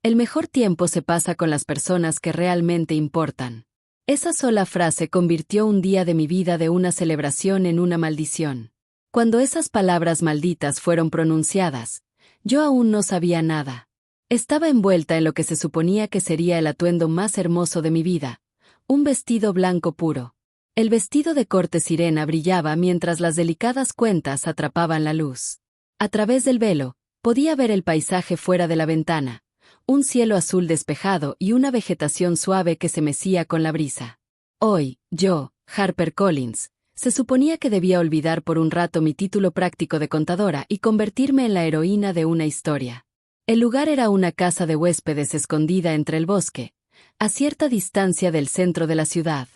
El mejor tiempo se pasa con las personas que realmente importan. Esa sola frase convirtió un día de mi vida de una celebración en una maldición. Cuando esas palabras malditas fueron pronunciadas, yo aún no sabía nada. Estaba envuelta en lo que se suponía que sería el atuendo más hermoso de mi vida, un vestido blanco puro. El vestido de corte sirena brillaba mientras las delicadas cuentas atrapaban la luz. A través del velo, podía ver el paisaje fuera de la ventana, un cielo azul despejado y una vegetación suave que se mecía con la brisa. Hoy, yo, Harper Collins, se suponía que debía olvidar por un rato mi título práctico de contadora y convertirme en la heroína de una historia. El lugar era una casa de huéspedes escondida entre el bosque, a cierta distancia del centro de la ciudad.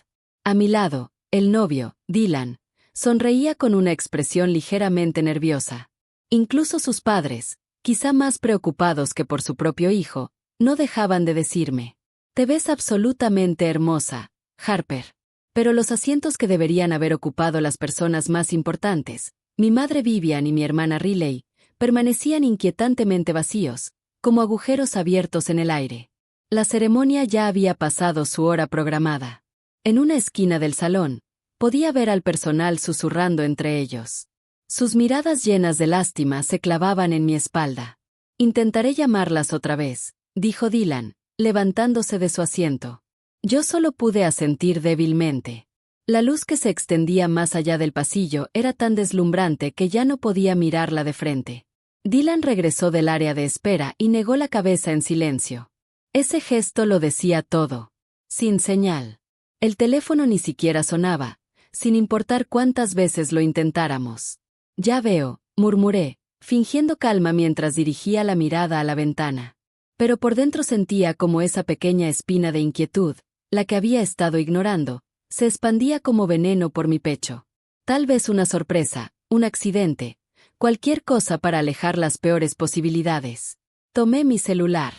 A mi lado, el novio, Dylan, sonreía con una expresión ligeramente nerviosa. Incluso sus padres, quizá más preocupados que por su propio hijo, no dejaban de decirme: «Te ves absolutamente hermosa, Harper». Pero los asientos que deberían haber ocupado las personas más importantes, mi madre Vivian y mi hermana Riley, permanecían inquietantemente vacíos, como agujeros abiertos en el aire. La ceremonia ya había pasado su hora programada. En una esquina del salón, podía ver al personal susurrando entre ellos. Sus miradas llenas de lástima se clavaban en mi espalda. «Intentaré llamarlas otra vez», dijo Dylan, levantándose de su asiento. Yo solo pude asentir débilmente. La luz que se extendía más allá del pasillo era tan deslumbrante que ya no podía mirarla de frente. Dylan regresó del área de espera y negó la cabeza en silencio. Ese gesto lo decía todo. Sin señal. El teléfono ni siquiera sonaba, sin importar cuántas veces lo intentáramos. «Ya veo», murmuré, fingiendo calma mientras dirigía la mirada a la ventana. Pero por dentro sentía como esa pequeña espina de inquietud, la que había estado ignorando, se expandía como veneno por mi pecho. Tal vez una sorpresa, un accidente, cualquier cosa para alejar las peores posibilidades. Tomé mi celular.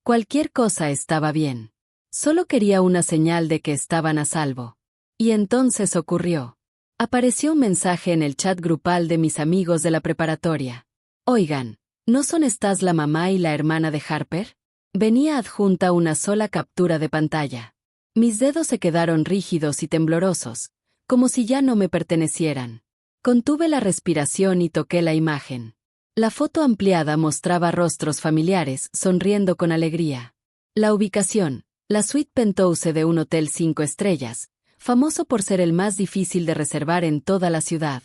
Cualquier cosa estaba bien. Solo quería una señal de que estaban a salvo. Y entonces ocurrió. Apareció un mensaje en el chat grupal de mis amigos de la preparatoria. «Oigan, ¿no son estas la mamá y la hermana de Harper?». Venía adjunta una sola captura de pantalla. Mis dedos se quedaron rígidos y temblorosos, como si ya no me pertenecieran. Contuve la respiración y toqué la imagen. La foto ampliada mostraba rostros familiares sonriendo con alegría. La ubicación, la suite penthouse de un hotel 5 estrellas, famoso por ser el más difícil de reservar en toda la ciudad.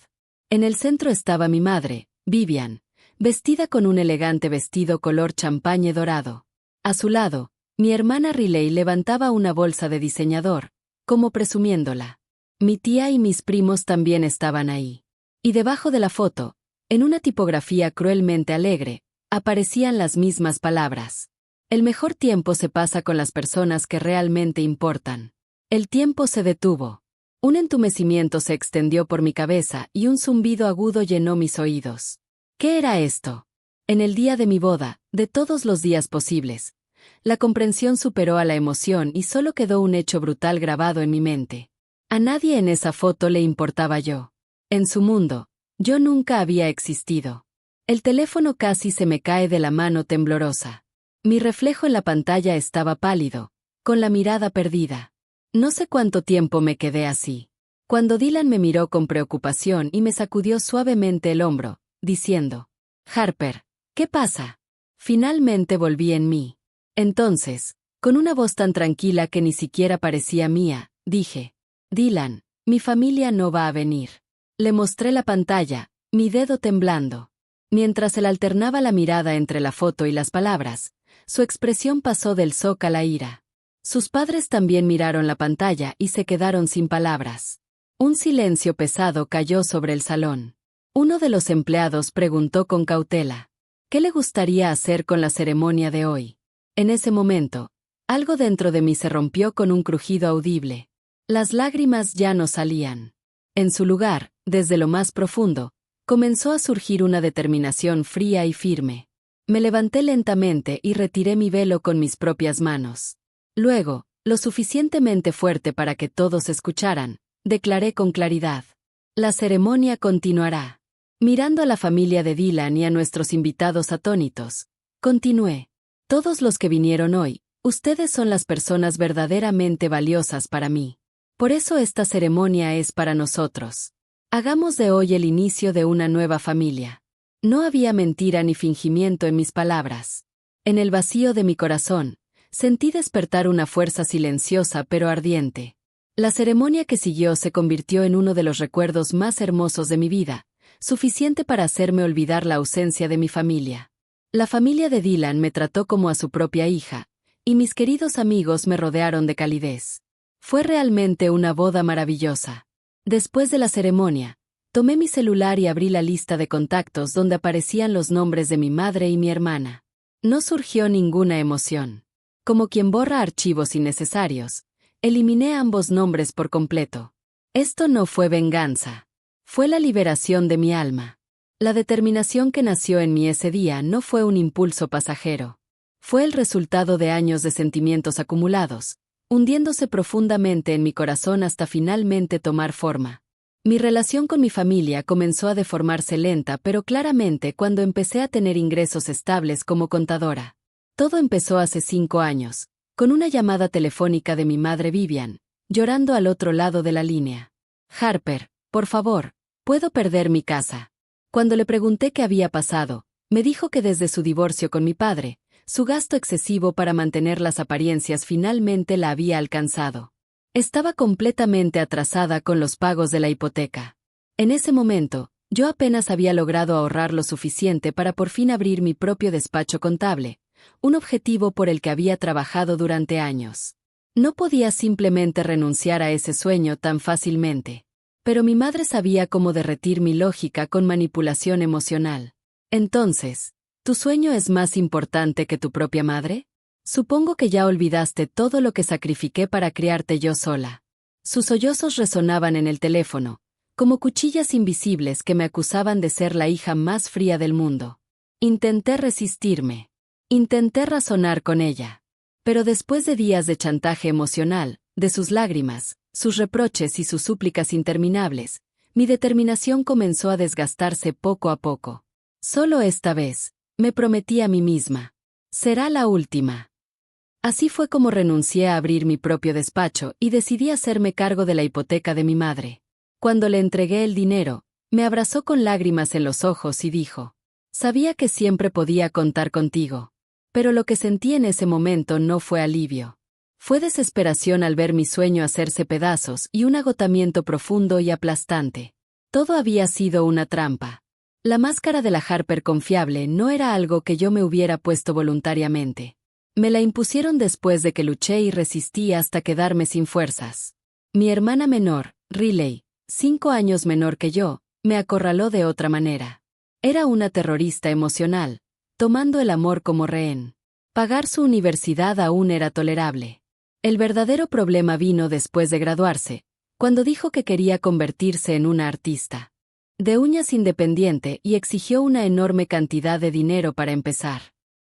En el centro estaba mi madre, Vivian, vestida con un elegante vestido color champaña dorado. A su lado, mi hermana Riley levantaba una bolsa de diseñador, como presumiéndola. Mi tía y mis primos también estaban ahí. Y debajo de la foto, en una tipografía cruelmente alegre, aparecían las mismas palabras. «El mejor tiempo se pasa con las personas que realmente importan». El tiempo se detuvo. Un entumecimiento se extendió por mi cabeza y un zumbido agudo llenó mis oídos. ¿Qué era esto? En el día de mi boda, de todos los días posibles, la comprensión superó a la emoción y solo quedó un hecho brutal grabado en mi mente. A nadie en esa foto le importaba yo. En su mundo, yo nunca había existido. El teléfono casi se me cae de la mano temblorosa. Mi reflejo en la pantalla estaba pálido, con la mirada perdida. No sé cuánto tiempo me quedé así. Cuando Dylan me miró con preocupación y me sacudió suavemente el hombro, diciendo: «Harper, ¿qué pasa?». Finalmente volví en mí. Entonces, con una voz tan tranquila que ni siquiera parecía mía, dije: «Dylan, mi familia no va a venir». Le mostré la pantalla, mi dedo temblando. Mientras él alternaba la mirada entre la foto y las palabras, su expresión pasó del shock a la ira. Sus padres también miraron la pantalla y se quedaron sin palabras. Un silencio pesado cayó sobre el salón. Uno de los empleados preguntó con cautela: «¿Qué le gustaría hacer con la ceremonia de hoy?». En ese momento, algo dentro de mí se rompió con un crujido audible. Las lágrimas ya no salían. En su lugar, desde lo más profundo, comenzó a surgir una determinación fría y firme. Me levanté lentamente y retiré mi velo con mis propias manos. Luego, lo suficientemente fuerte para que todos escucharan, declaré con claridad: «La ceremonia continuará». Mirando a la familia de Dylan y a nuestros invitados atónitos, continué: Todos los que vinieron hoy, ustedes son las personas verdaderamente valiosas para mí. Por eso esta ceremonia es para nosotros. Hagamos de hoy el inicio de una nueva familia. No había mentira ni fingimiento en mis palabras. En el vacío de mi corazón, sentí despertar una fuerza silenciosa pero ardiente. La ceremonia que siguió se convirtió en uno de los recuerdos más hermosos de mi vida, suficiente para hacerme olvidar la ausencia de mi familia. La familia de Dylan me trató como a su propia hija, y mis queridos amigos me rodearon de calidez. Fue realmente una boda maravillosa. Después de la ceremonia, tomé mi celular y abrí la lista de contactos donde aparecían los nombres de mi madre y mi hermana. No surgió ninguna emoción. Como quien borra archivos innecesarios, eliminé ambos nombres por completo. Esto no fue venganza. Fue la liberación de mi alma. La determinación que nació en mí ese día no fue un impulso pasajero. Fue el resultado de años de sentimientos acumulados, hundiéndose profundamente en mi corazón hasta finalmente tomar forma. Mi relación con mi familia comenzó a deformarse lenta pero claramente cuando empecé a tener ingresos estables como contadora. Todo empezó hace 5 años, con una llamada telefónica de mi madre Vivian, llorando al otro lado de la línea. Harper, por favor, ¿puedo perder mi casa? Cuando le pregunté qué había pasado, me dijo que desde su divorcio con mi padre, su gasto excesivo para mantener las apariencias finalmente la había alcanzado. Estaba completamente atrasada con los pagos de la hipoteca. En ese momento, yo apenas había logrado ahorrar lo suficiente para por fin abrir mi propio despacho contable, un objetivo por el que había trabajado durante años. No podía simplemente renunciar a ese sueño tan fácilmente. Pero mi madre sabía cómo derretir mi lógica con manipulación emocional. Entonces, ¿tu sueño es más importante que tu propia madre? Supongo que ya olvidaste todo lo que sacrifiqué para criarte yo sola. Sus sollozos resonaban en el teléfono, como cuchillas invisibles que me acusaban de ser la hija más fría del mundo. Intenté resistirme. Intenté razonar con ella. Pero después de días de chantaje emocional, de sus lágrimas, sus reproches y sus súplicas interminables, mi determinación comenzó a desgastarse poco a poco. Solo esta vez, me prometí a mí misma. Será la última. Así fue como renuncié a abrir mi propio despacho y decidí hacerme cargo de la hipoteca de mi madre. Cuando le entregué el dinero, me abrazó con lágrimas en los ojos y dijo: «Sabía que siempre podía contar contigo». Pero lo que sentí en ese momento no fue alivio. Fue desesperación al ver mi sueño hacerse pedazos y un agotamiento profundo y aplastante. Todo había sido una trampa. La máscara de la Harper confiable no era algo que yo me hubiera puesto voluntariamente. Me la impusieron después de que luché y resistí hasta quedarme sin fuerzas. Mi hermana menor, Riley, 5 años menor que yo, me acorraló de otra manera. Era una terrorista emocional, tomando el amor como rehén. Pagar su universidad aún era tolerable. El verdadero problema vino después de graduarse, cuando dijo que quería convertirse en una artista de uñas independiente y exigió una enorme cantidad de dinero para empezar.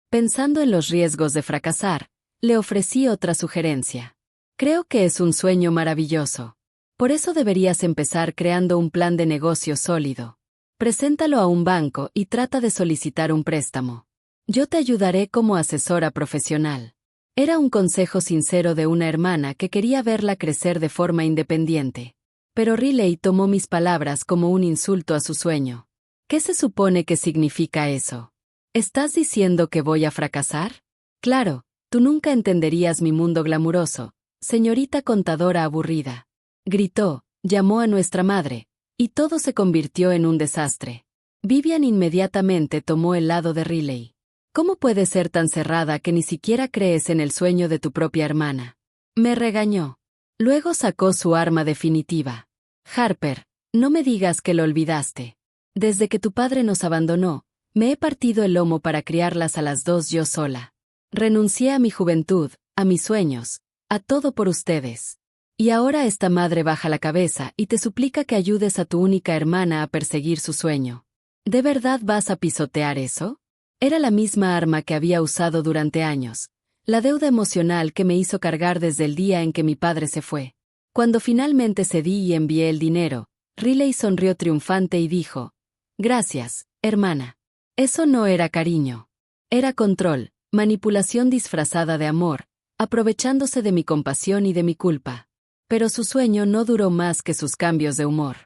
Pensando en los riesgos de fracasar, le ofrecí otra sugerencia. Creo que es un sueño maravilloso. Por eso deberías empezar creando un plan de negocio sólido. Preséntalo a un banco y trata de solicitar un préstamo. Yo te ayudaré como asesora profesional. Era un consejo sincero de una hermana que quería verla crecer de forma independiente. Pero Riley tomó mis palabras como un insulto a su sueño. ¿Qué se supone que significa eso? ¿Estás diciendo que voy a fracasar? Claro, tú nunca entenderías mi mundo glamuroso, señorita contadora aburrida. Gritó, llamó a nuestra madre, y todo se convirtió en un desastre. Vivian inmediatamente tomó el lado de Riley. ¿Cómo puedes ser tan cerrada que ni siquiera crees en el sueño de tu propia hermana? Me regañó. Luego sacó su arma definitiva. Harper, no me digas que lo olvidaste. Desde que tu padre nos abandonó, me he partido el lomo para criarlas a las 2 yo sola. Renuncié a mi juventud, a mis sueños, a todo por ustedes. Y ahora esta madre baja la cabeza y te suplica que ayudes a tu única hermana a perseguir su sueño. ¿De verdad vas a pisotear eso? Era la misma arma que había usado durante años. La deuda emocional que me hizo cargar desde el día en que mi padre se fue. Cuando finalmente cedí y envié el dinero, Riley sonrió triunfante y dijo: «Gracias, hermana». Eso no era cariño. Era control, manipulación disfrazada de amor, aprovechándose de mi compasión y de mi culpa. Pero su sueño no duró más que sus cambios de humor.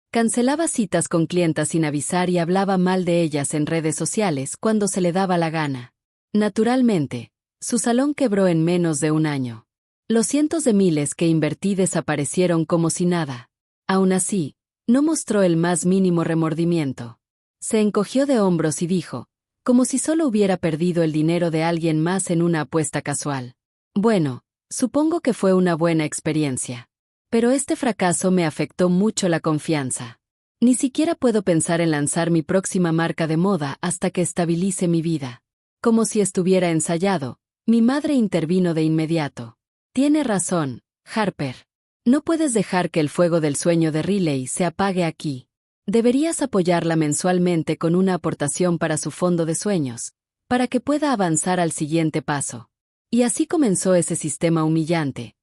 Cancelaba citas con clientas sin avisar y hablaba mal de ellas en redes sociales cuando se le daba la gana. Naturalmente, su salón quebró en menos de un año. Los cientos de miles que invertí desaparecieron como si nada. Aún así, no mostró el más mínimo remordimiento. Se encogió de hombros y dijo, como si solo hubiera perdido el dinero de alguien más en una apuesta casual. Bueno, supongo que fue una buena experiencia. Pero este fracaso me afectó mucho la confianza. Ni siquiera puedo pensar en lanzar mi próxima marca de moda hasta que estabilice mi vida. Como si estuviera ensayado, mi madre intervino de inmediato. Tiene razón, Harper. No puedes dejar que el fuego del sueño de Riley se apague aquí. Deberías apoyarla mensualmente con una aportación para su fondo de sueños, para que pueda avanzar al siguiente paso. Y así comenzó ese sistema humillante.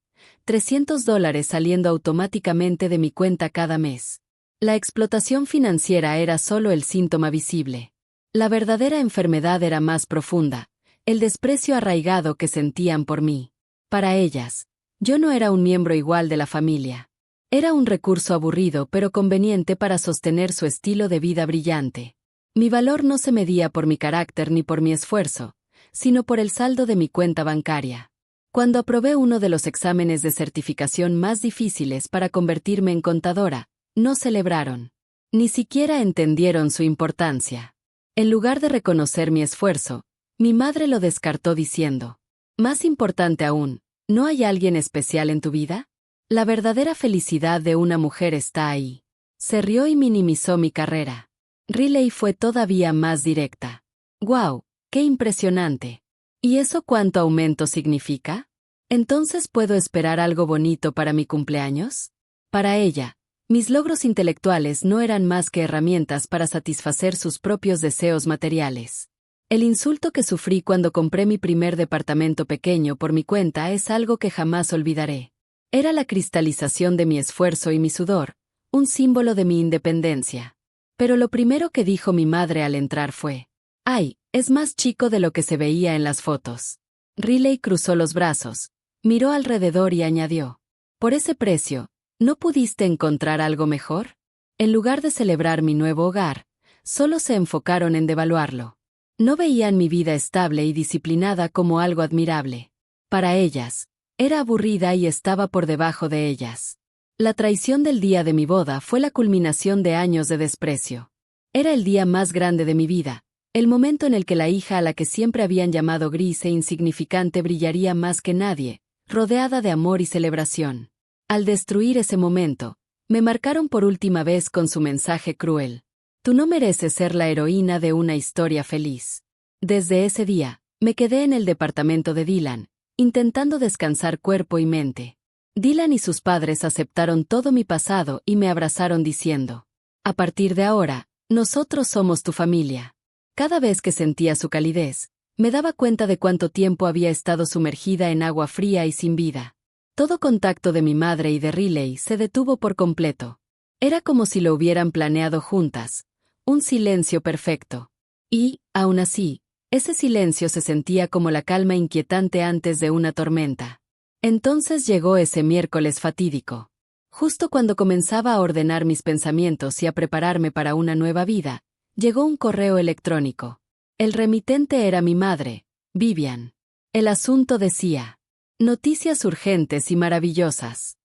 $300 saliendo automáticamente de mi cuenta cada mes. La explotación financiera era solo el síntoma visible. La verdadera enfermedad era más profunda, el desprecio arraigado que sentían por mí. Para ellas, yo no era un miembro igual de la familia. Era un recurso aburrido pero conveniente para sostener su estilo de vida brillante. Mi valor no se medía por mi carácter ni por mi esfuerzo, sino por el saldo de mi cuenta bancaria. Cuando aprobé uno de los exámenes de certificación más difíciles para convertirme en contadora, no celebraron. Ni siquiera entendieron su importancia. En lugar de reconocer mi esfuerzo, mi madre lo descartó diciendo, más importante aún, ¿no hay alguien especial en tu vida? La verdadera felicidad de una mujer está ahí. Se rió y minimizó mi carrera. Riley fue todavía más directa. ¡Guau! ¡Qué impresionante! ¿Y eso cuánto aumento significa? ¿Entonces puedo esperar algo bonito para mi cumpleaños? Para ella, mis logros intelectuales no eran más que herramientas para satisfacer sus propios deseos materiales. El insulto que sufrí cuando compré mi primer departamento pequeño por mi cuenta es algo que jamás olvidaré. Era la cristalización de mi esfuerzo y mi sudor, un símbolo de mi independencia. Pero lo primero que dijo mi madre al entrar fue, ¡ay, es más chico de lo que se veía en las fotos! Riley cruzó los brazos, miró alrededor y añadió, ¿por ese precio, no pudiste encontrar algo mejor? En lugar de celebrar mi nuevo hogar, solo se enfocaron en devaluarlo. No veían mi vida estable y disciplinada como algo admirable. Para ellas, era aburrida y estaba por debajo de ellas. La traición del día de mi boda fue la culminación de años de desprecio. Era el día más grande de mi vida, el momento en el que la hija a la que siempre habían llamado gris e insignificante brillaría más que nadie, rodeada de amor y celebración. Al destruir ese momento, me marcaron por última vez con su mensaje cruel. Tú no mereces ser la heroína de una historia feliz. Desde ese día, me quedé en el departamento de Dylan, intentando descansar cuerpo y mente. Dylan y sus padres aceptaron todo mi pasado y me abrazaron diciendo, a partir de ahora, nosotros somos tu familia. Cada vez que sentía su calidez, me daba cuenta de cuánto tiempo había estado sumergida en agua fría y sin vida. Todo contacto de mi madre y de Riley se detuvo por completo. Era como si lo hubieran planeado juntas. Un silencio perfecto. Y, aún así, ese silencio se sentía como la calma inquietante antes de una tormenta. Entonces llegó ese miércoles fatídico. Justo cuando comenzaba a ordenar mis pensamientos y a prepararme para una nueva vida, llegó un correo electrónico. El remitente era mi madre, Vivian. El asunto decía, noticias urgentes y maravillosas.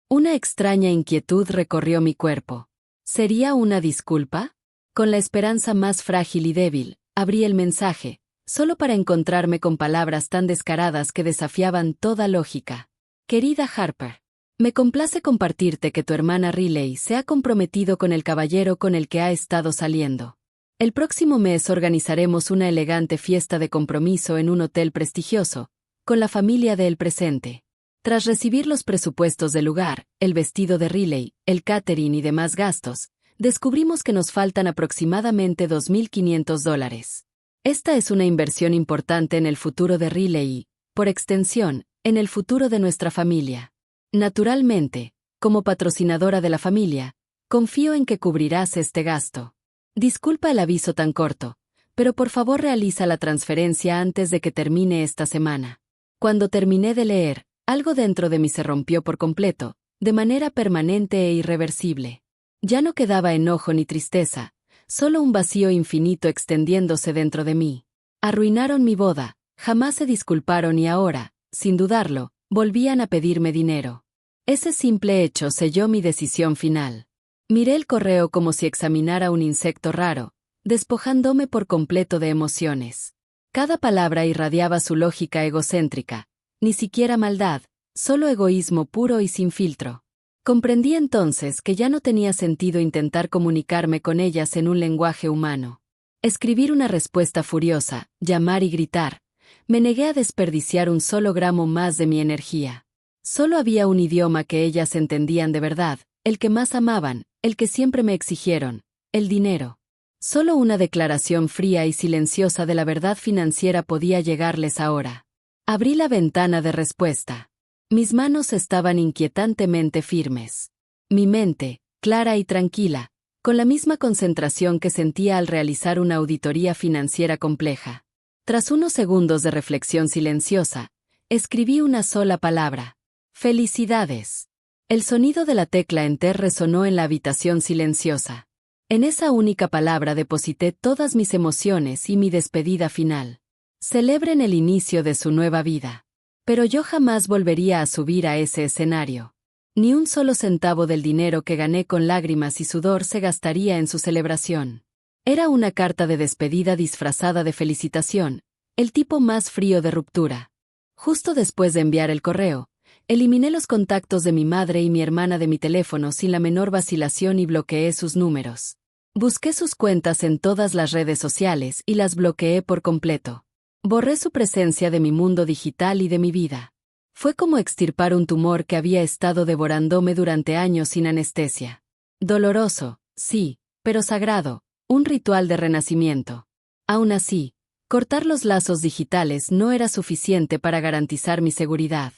Una extraña inquietud recorrió mi cuerpo. ¿Sería una disculpa? Con la esperanza más frágil y débil, abrí el mensaje, solo para encontrarme con palabras tan descaradas que desafiaban toda lógica. Querida Harper, me complace compartirte que tu hermana Riley se ha comprometido con el caballero con el que ha estado saliendo. El próximo mes organizaremos una elegante fiesta de compromiso en un hotel prestigioso, con la familia de El Presente. Tras recibir los presupuestos del lugar, el vestido de Riley, el catering y demás gastos, descubrimos que nos faltan aproximadamente $2.500. Esta es una inversión importante en el futuro de Riley y, por extensión, en el futuro de nuestra familia. Naturalmente, como patrocinadora de la familia, confío en que cubrirás este gasto. Disculpa el aviso tan corto, pero por favor realiza la transferencia antes de que termine esta semana. Cuando terminé de leer, algo dentro de mí se rompió por completo, de manera permanente e irreversible. Ya no quedaba enojo ni tristeza, solo un vacío infinito extendiéndose dentro de mí. Arruinaron mi boda, jamás se disculparon y ahora, sin dudarlo, volvían a pedirme dinero. Ese simple hecho selló mi decisión final. Miré el correo como si examinara un insecto raro, despojándome por completo de emociones. Cada palabra irradiaba su lógica egocéntrica, ni siquiera maldad, solo egoísmo puro y sin filtro. Comprendí entonces que ya no tenía sentido intentar comunicarme con ellas en un lenguaje humano. Escribir una respuesta furiosa, llamar y gritar. Me negué a desperdiciar un solo gramo más de mi energía. Solo había un idioma que ellas entendían de verdad, el que más amaban, el que siempre me exigieron, el dinero. Solo una declaración fría y silenciosa de la verdad financiera podía llegarles ahora. Abrí la ventana de respuesta. Mis manos estaban inquietantemente firmes. Mi mente, clara y tranquila, con la misma concentración que sentía al realizar una auditoría financiera compleja. Tras unos segundos de reflexión silenciosa, escribí una sola palabra. ¡Felicidades! El sonido de la tecla Enter resonó en la habitación silenciosa. En esa única palabra deposité todas mis emociones y mi despedida final. Celebren el inicio de su nueva vida. Pero yo jamás volvería a subir a ese escenario. Ni un solo centavo del dinero que gané con lágrimas y sudor se gastaría en su celebración. Era una carta de despedida disfrazada de felicitación, el tipo más frío de ruptura. Justo después de enviar el correo, eliminé los contactos de mi madre y mi hermana de mi teléfono sin la menor vacilación y bloqueé sus números. Busqué sus cuentas en todas las redes sociales y las bloqueé por completo. Borré su presencia de mi mundo digital y de mi vida. Fue como extirpar un tumor que había estado devorándome durante años sin anestesia. Doloroso, sí, pero sagrado, un ritual de renacimiento. Aún así, cortar los lazos digitales no era suficiente para garantizar mi seguridad.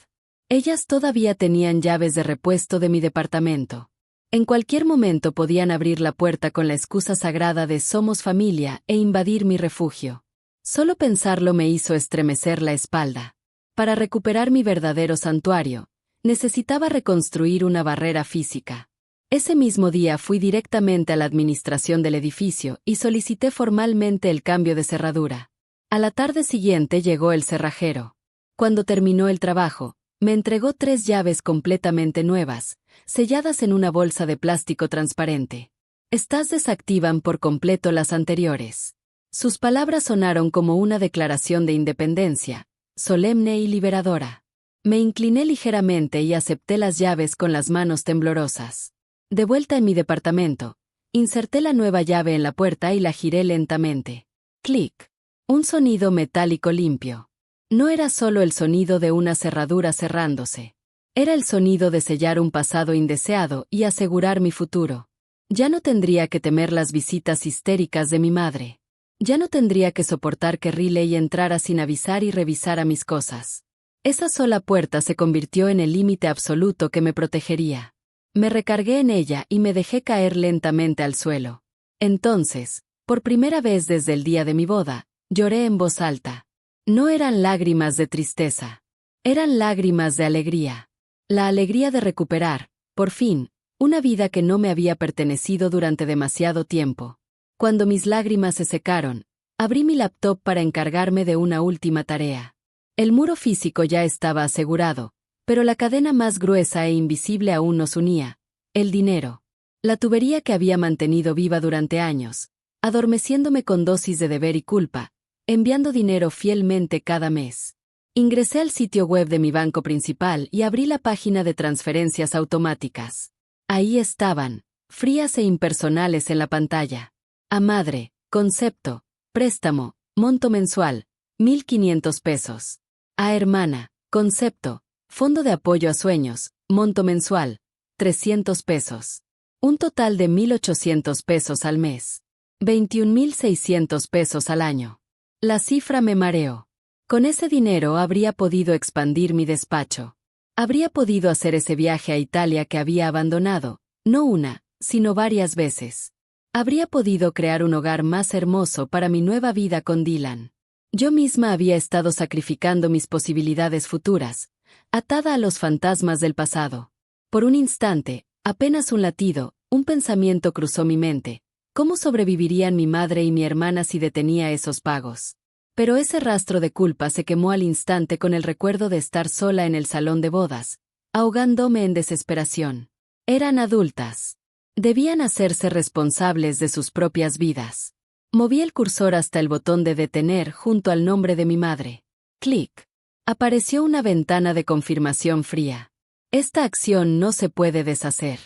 Ellas todavía tenían llaves de repuesto de mi departamento. En cualquier momento podían abrir la puerta con la excusa sagrada de somos familia e invadir mi refugio. Solo pensarlo me hizo estremecer la espalda. Para recuperar mi verdadero santuario, necesitaba reconstruir una barrera física. Ese mismo día fui directamente a la administración del edificio y solicité formalmente el cambio de cerradura. A la tarde siguiente llegó el cerrajero. Cuando terminó el trabajo, me entregó 3 llaves completamente nuevas, selladas en una bolsa de plástico transparente. Estas desactivan por completo las anteriores. Sus palabras sonaron como una declaración de independencia, solemne y liberadora. Me incliné ligeramente y acepté las llaves con las manos temblorosas. De vuelta en mi departamento, inserté la nueva llave en la puerta y la giré lentamente. Clic. Un sonido metálico limpio. No era solo el sonido de una cerradura cerrándose. Era el sonido de sellar un pasado indeseado y asegurar mi futuro. Ya no tendría que temer las visitas histéricas de mi madre. Ya no tendría que soportar que Riley entrara sin avisar y revisara mis cosas. Esa sola puerta se convirtió en el límite absoluto que me protegería. Me recargué en ella y me dejé caer lentamente al suelo. Entonces, por primera vez desde el día de mi boda, lloré en voz alta. No eran lágrimas de tristeza. Eran lágrimas de alegría. La alegría de recuperar, por fin, una vida que no me había pertenecido durante demasiado tiempo. Cuando mis lágrimas se secaron, abrí mi laptop para encargarme de una última tarea. El muro físico ya estaba asegurado, pero la cadena más gruesa e invisible aún nos unía: el dinero. La tubería que había mantenido viva durante años, adormeciéndome con dosis de deber y culpa, enviando dinero fielmente cada mes. Ingresé al sitio web de mi banco principal y abrí la página de transferencias automáticas. Ahí estaban, frías e impersonales en la pantalla. A madre, concepto, préstamo, monto mensual, 1.500 pesos. A hermana, concepto, fondo de apoyo a sueños, monto mensual, 300 pesos. Un total de 1.800 pesos al mes. 21.600 pesos al año. La cifra me mareó. Con ese dinero habría podido expandir mi despacho. Habría podido hacer ese viaje a Italia que había abandonado, no una, sino varias veces. Habría podido crear un hogar más hermoso para mi nueva vida con Dylan. Yo misma había estado sacrificando mis posibilidades futuras, atada a los fantasmas del pasado. Por un instante, apenas un latido, un pensamiento cruzó mi mente. ¿Cómo sobrevivirían mi madre y mi hermana si detenía esos pagos? Pero ese rastro de culpa se quemó al instante con el recuerdo de estar sola en el salón de bodas, ahogándome en desesperación. Eran adultas. Debían hacerse responsables de sus propias vidas. Moví el cursor hasta el botón de detener junto al nombre de mi madre. Clic. Apareció una ventana de confirmación fría. Esta acción no se puede deshacer.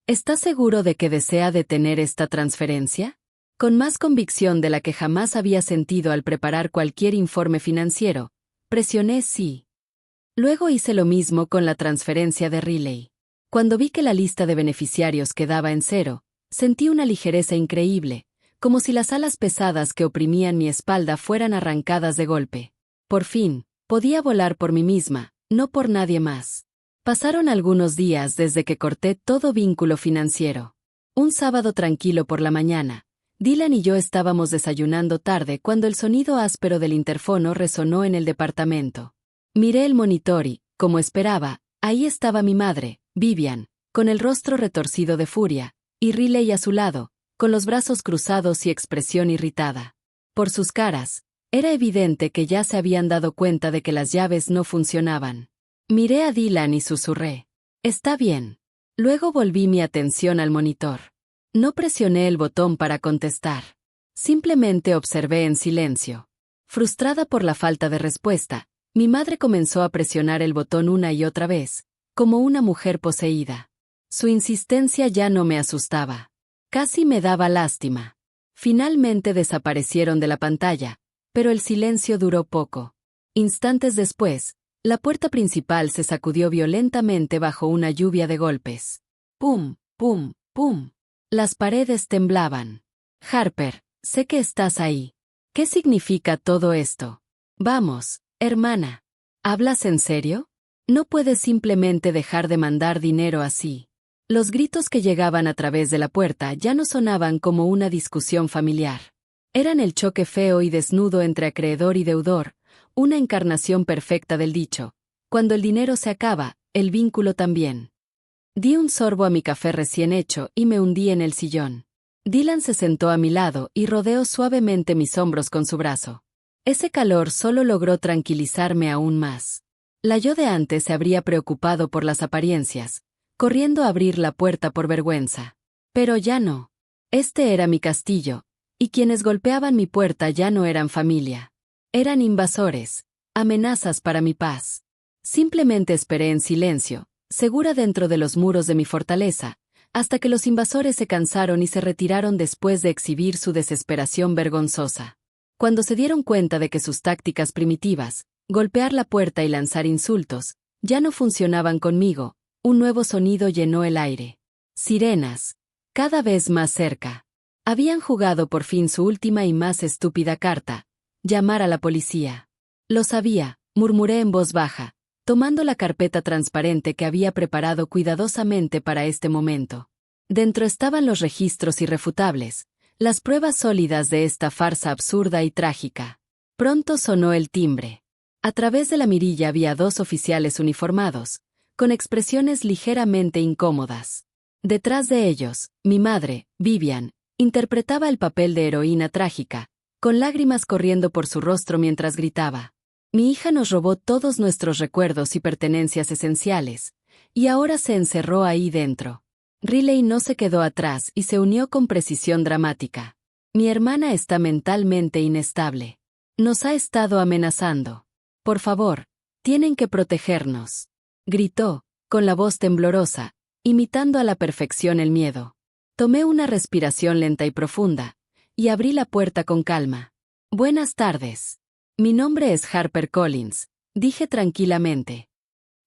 ¿Está seguro de que desea detener esta transferencia? Con más convicción de la que jamás había sentido al preparar cualquier informe financiero, presioné sí. Luego hice lo mismo con la transferencia de Riley. Cuando vi que la lista de beneficiarios quedaba en cero, sentí una ligereza increíble, como si las alas pesadas que oprimían mi espalda fueran arrancadas de golpe. Por fin, podía volar por mí misma, no por nadie más. Pasaron algunos días desde que corté todo vínculo financiero. Un sábado tranquilo por la mañana, Dylan y yo estábamos desayunando tarde cuando el sonido áspero del interfono resonó en el departamento. Miré el monitor y, como esperaba, ahí estaba mi madre, Vivian, con el rostro retorcido de furia, y Riley a su lado, con los brazos cruzados y expresión irritada. Por sus caras, era evidente que ya se habían dado cuenta de que las llaves no funcionaban. Miré a Dylan y susurré. «Está bien». Luego volví mi atención al monitor. No presioné el botón para contestar. Simplemente observé en silencio. Frustrada por la falta de respuesta, mi madre comenzó a presionar el botón una y otra vez, como una mujer poseída. Su insistencia ya no me asustaba. Casi me daba lástima. Finalmente desaparecieron de la pantalla, pero el silencio duró poco. Instantes después, la puerta principal se sacudió violentamente bajo una lluvia de golpes. Pum, pum, pum. Las paredes temblaban. Harper, sé que estás ahí. ¿Qué significa todo esto? Vamos, hermana. ¿Hablas en serio? No puedes simplemente dejar de mandar dinero así. Los gritos que llegaban a través de la puerta ya no sonaban como una discusión familiar. Eran el choque feo y desnudo entre acreedor y deudor, una encarnación perfecta del dicho: cuando el dinero se acaba, el vínculo también. Di un sorbo a mi café recién hecho y me hundí en el sillón. Dylan se sentó a mi lado y rodeó suavemente mis hombros con su brazo. Ese calor solo logró tranquilizarme aún más. La yo de antes se habría preocupado por las apariencias, corriendo a abrir la puerta por vergüenza. Pero ya no. Este era mi castillo, y quienes golpeaban mi puerta ya no eran familia. Eran invasores, amenazas para mi paz. Simplemente esperé en silencio, segura dentro de los muros de mi fortaleza, hasta que los invasores se cansaron y se retiraron después de exhibir su desesperación vergonzosa. Cuando se dieron cuenta de que sus tácticas primitivas, golpear la puerta y lanzar insultos, ya no funcionaban conmigo, un nuevo sonido llenó el aire. Sirenas, cada vez más cerca. Habían jugado por fin su última y más estúpida carta: llamar a la policía. Lo sabía, murmuré en voz baja, tomando la carpeta transparente que había preparado cuidadosamente para este momento. Dentro estaban los registros irrefutables, las pruebas sólidas de esta farsa absurda y trágica. Pronto sonó el timbre. A través de la mirilla había dos oficiales uniformados, con expresiones ligeramente incómodas. Detrás de ellos, mi madre, Vivian, interpretaba el papel de heroína trágica, con lágrimas corriendo por su rostro mientras gritaba: «Mi hija nos robó todos nuestros recuerdos y pertenencias esenciales, y ahora se encerró ahí dentro». Riley no se quedó atrás y se unió con precisión dramática. «Mi hermana está mentalmente inestable. Nos ha estado amenazando. Por favor, tienen que protegernos», gritó, con la voz temblorosa, imitando a la perfección el miedo. Tomé una respiración lenta y profunda, y abrí la puerta con calma. «Buenas tardes. Mi nombre es Harper Collins», dije tranquilamente.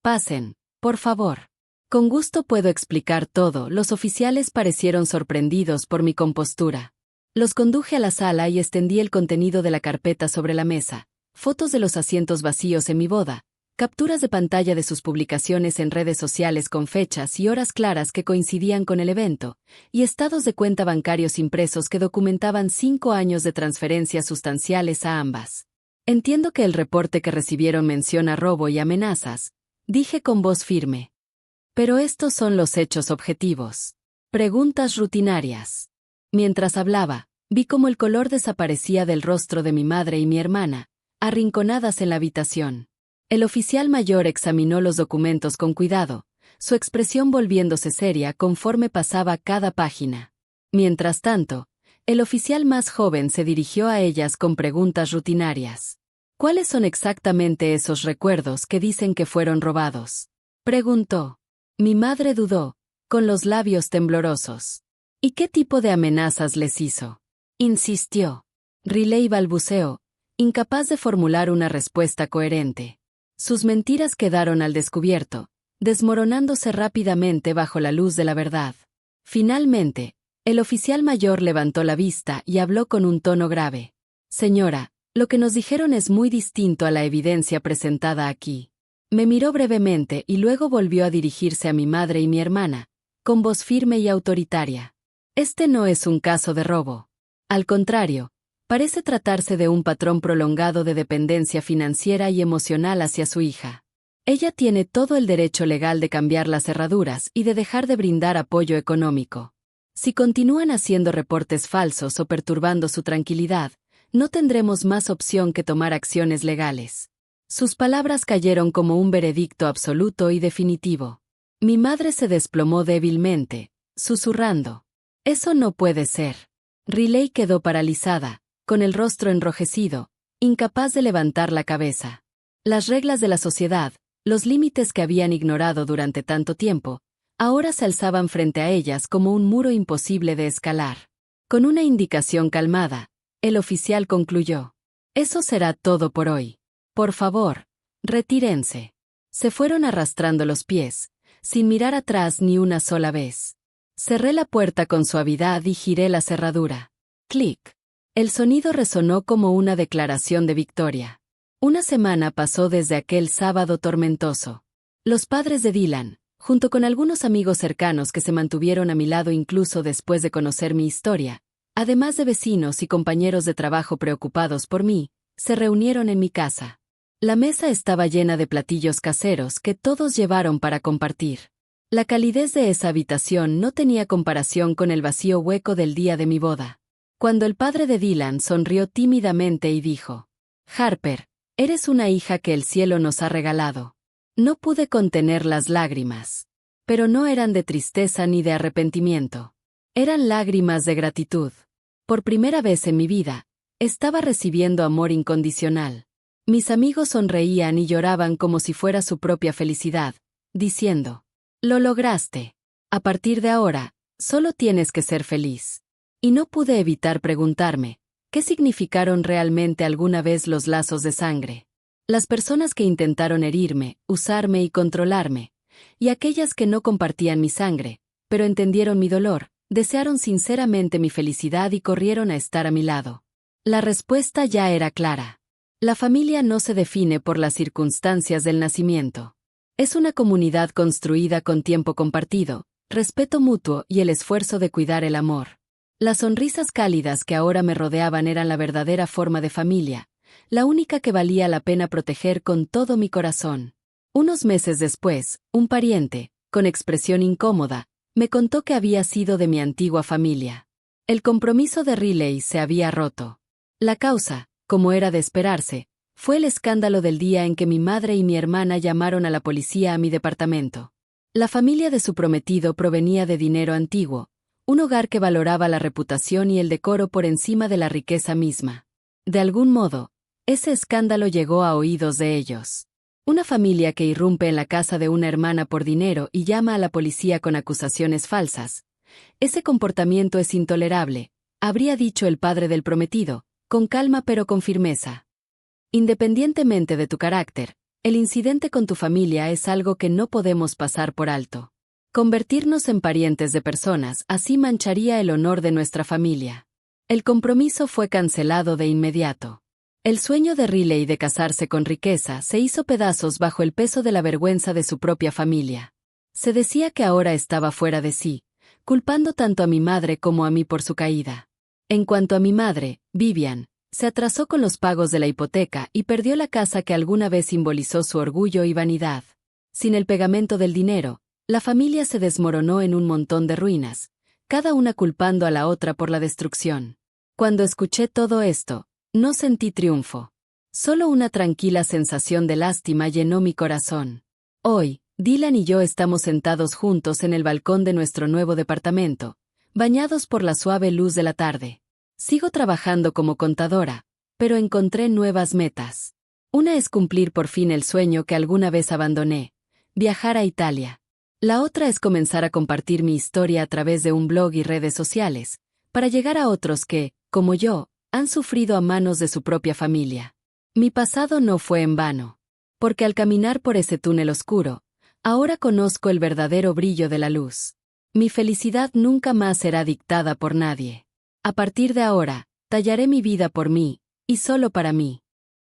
«Pasen, por favor». «Con gusto puedo explicar todo». Los oficiales parecieron sorprendidos por mi compostura. Los conduje a la sala y extendí el contenido de la carpeta sobre la mesa: fotos de los asientos vacíos en mi boda, capturas de pantalla de sus publicaciones en redes sociales con fechas y horas claras que coincidían con el evento, y estados de cuenta bancarios impresos que documentaban 5 años de transferencias sustanciales a ambas. Entiendo que el reporte que recibieron menciona robo y amenazas, dije con voz firme. Pero estos son los hechos objetivos. Preguntas rutinarias. Mientras hablaba, vi cómo el color desaparecía del rostro de mi madre y mi hermana, arrinconadas en la habitación. El oficial mayor examinó los documentos con cuidado, su expresión volviéndose seria conforme pasaba cada página. Mientras tanto, el oficial más joven se dirigió a ellas con preguntas rutinarias. ¿Cuáles son exactamente esos recuerdos que dicen que fueron robados? Preguntó. Mi madre dudó, con los labios temblorosos. ¿Y qué tipo de amenazas les hizo? Insistió. Riley balbuceó, incapaz de formular una respuesta coherente. Sus mentiras quedaron al descubierto, desmoronándose rápidamente bajo la luz de la verdad. Finalmente, el oficial mayor levantó la vista y habló con un tono grave. Señora, lo que nos dijeron es muy distinto a la evidencia presentada aquí. Me miró brevemente y luego volvió a dirigirse a mi madre y mi hermana, con voz firme y autoritaria. Este no es un caso de robo. Al contrario, parece tratarse de un patrón prolongado de dependencia financiera y emocional hacia su hija. Ella tiene todo el derecho legal de cambiar las cerraduras y de dejar de brindar apoyo económico. Si continúan haciendo reportes falsos o perturbando su tranquilidad, no tendremos más opción que tomar acciones legales. Sus palabras cayeron como un veredicto absoluto y definitivo. Mi madre se desplomó débilmente, susurrando. Eso no puede ser. Riley quedó paralizada, con el rostro enrojecido, incapaz de levantar la cabeza. Las reglas de la sociedad, los límites que habían ignorado durante tanto tiempo, ahora se alzaban frente a ellas como un muro imposible de escalar. Con una indicación calmada, el oficial concluyó. Eso será todo por hoy. Por favor, retírense. Se fueron arrastrando los pies, sin mirar atrás ni una sola vez. Cerré la puerta con suavidad y giré la cerradura. Clic. El sonido resonó como una declaración de victoria. Una semana pasó desde aquel sábado tormentoso. Los padres de Dylan, junto con algunos amigos cercanos que se mantuvieron a mi lado incluso después de conocer mi historia, además de vecinos y compañeros de trabajo preocupados por mí, se reunieron en mi casa. La mesa estaba llena de platillos caseros que todos llevaron para compartir. La calidez de esa habitación no tenía comparación con el vacío hueco del día de mi boda. Cuando el padre de Dylan sonrió tímidamente y dijo, Harper, eres una hija que el cielo nos ha regalado. No pude contener las lágrimas. Pero no eran de tristeza ni de arrepentimiento. Eran lágrimas de gratitud. Por primera vez en mi vida, estaba recibiendo amor incondicional. Mis amigos sonreían y lloraban como si fuera su propia felicidad, diciendo, lo lograste. A partir de ahora, solo tienes que ser feliz. Y no pude evitar preguntarme, ¿qué significaron realmente alguna vez los lazos de sangre? Las personas que intentaron herirme, usarme y controlarme, y aquellas que no compartían mi sangre, pero entendieron mi dolor, desearon sinceramente mi felicidad y corrieron a estar a mi lado. La respuesta ya era clara. La familia no se define por las circunstancias del nacimiento. Es una comunidad construida con tiempo compartido, respeto mutuo y el esfuerzo de cuidar el amor. Las sonrisas cálidas que ahora me rodeaban eran la verdadera forma de familia, la única que valía la pena proteger con todo mi corazón. Unos meses después, un pariente, con expresión incómoda, me contó que había sido de mi antigua familia. El compromiso de Riley se había roto. La causa, como era de esperarse, fue el escándalo del día en que mi madre y mi hermana llamaron a la policía a mi departamento. La familia de su prometido provenía de dinero antiguo, un hogar que valoraba la reputación y el decoro por encima de la riqueza misma. De algún modo, ese escándalo llegó a oídos de ellos. Una familia que irrumpe en la casa de una hermana por dinero y llama a la policía con acusaciones falsas. Ese comportamiento es intolerable, habría dicho el padre del prometido, con calma pero con firmeza. Independientemente de tu carácter, el incidente con tu familia es algo que no podemos pasar por alto. Convertirnos en parientes de personas así mancharía el honor de nuestra familia. El compromiso fue cancelado de inmediato. El sueño de Riley de casarse con riqueza se hizo pedazos bajo el peso de la vergüenza de su propia familia. Se decía que ahora estaba fuera de sí, culpando tanto a mi madre como a mí por su caída. En cuanto a mi madre, Vivian, se atrasó con los pagos de la hipoteca y perdió la casa que alguna vez simbolizó su orgullo y vanidad. Sin el pegamento del dinero, la familia se desmoronó en un montón de ruinas, cada una culpando a la otra por la destrucción. Cuando escuché todo esto, no sentí triunfo. Solo una tranquila sensación de lástima llenó mi corazón. Hoy, Dylan y yo estamos sentados juntos en el balcón de nuestro nuevo departamento, bañados por la suave luz de la tarde. Sigo trabajando como contadora, pero encontré nuevas metas. Una es cumplir por fin el sueño que alguna vez abandoné, viajar a Italia. La otra es comenzar a compartir mi historia a través de un blog y redes sociales, para llegar a otros que, como yo, han sufrido a manos de su propia familia. Mi pasado no fue en vano, porque al caminar por ese túnel oscuro, ahora conozco el verdadero brillo de la luz. Mi felicidad nunca más será dictada por nadie. A partir de ahora, tallaré mi vida por mí, y solo para mí.